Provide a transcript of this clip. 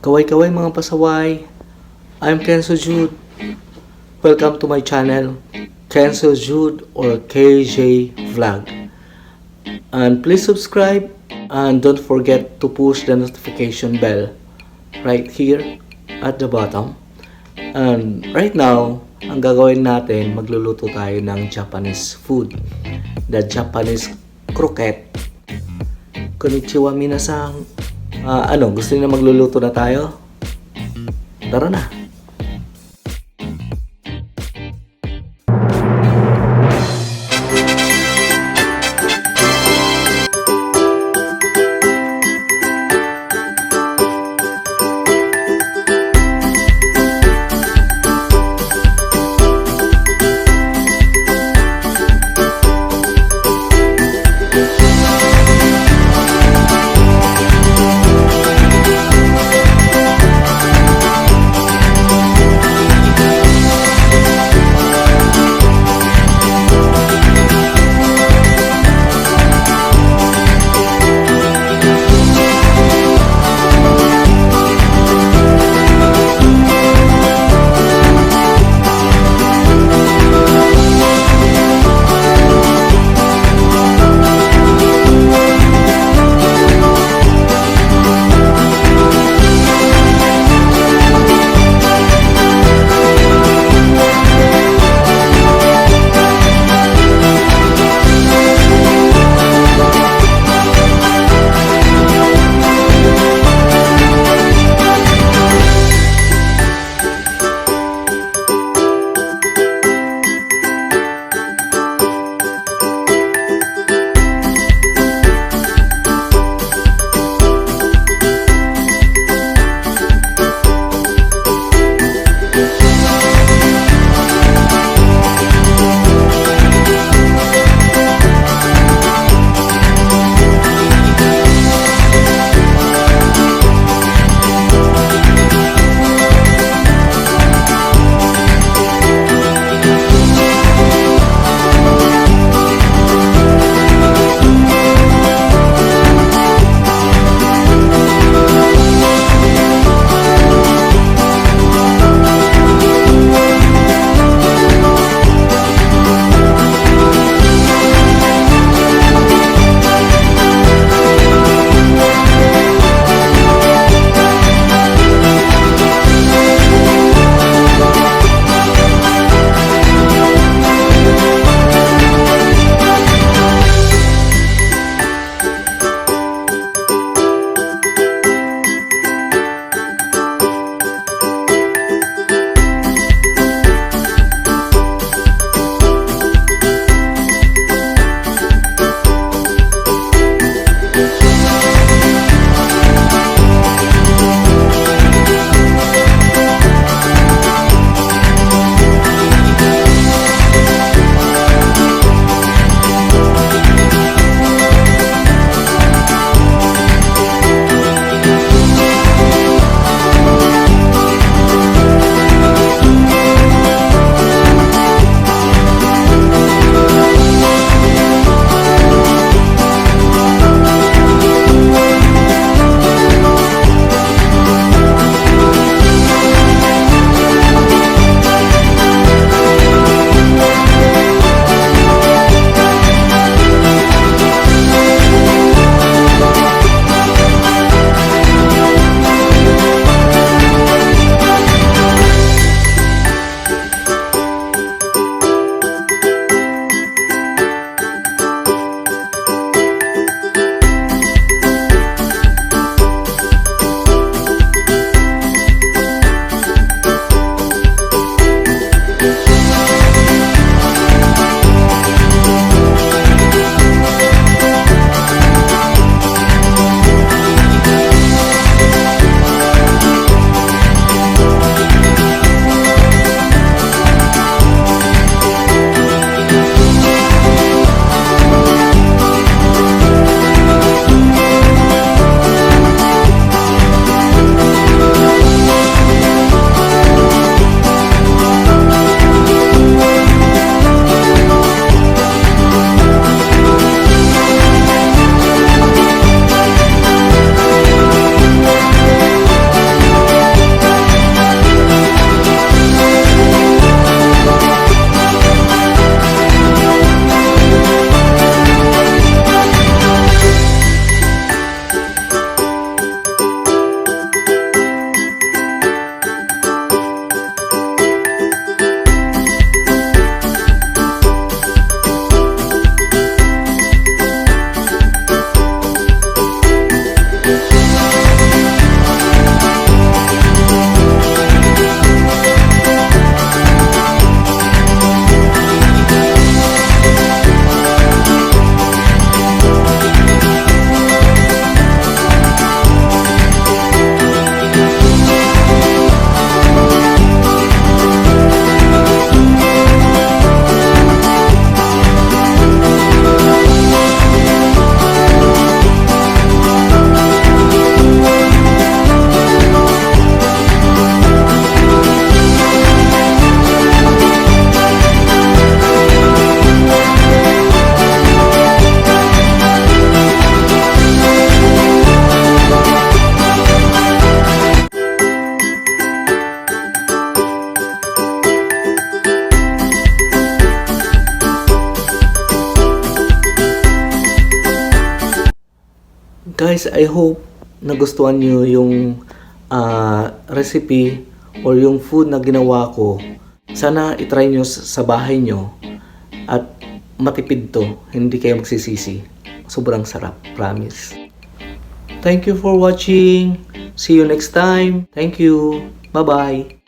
Kaway-kaway mga pasaway, I'm Kenzo Jude. Welcome to my channel, Kenzo Jude or KJ Vlog. And please subscribe and don't forget to push the notification bell right here at the bottom. And right now, ang gagawin natin, magluluto tayo ng Japanese food. The Japanese croquette. Konnichiwa minasan. Gusto niyo na magluluto na tayo? Tara na! guys, I hope nagustuhan nyo yung recipe or yung food na ginawa ko. Sana itry nyo sa bahay nyo at matipid to, hindi kayo magsisisi. Sobrang sarap, promise. Thank you for watching. See you next time. Thank you. Bye-bye.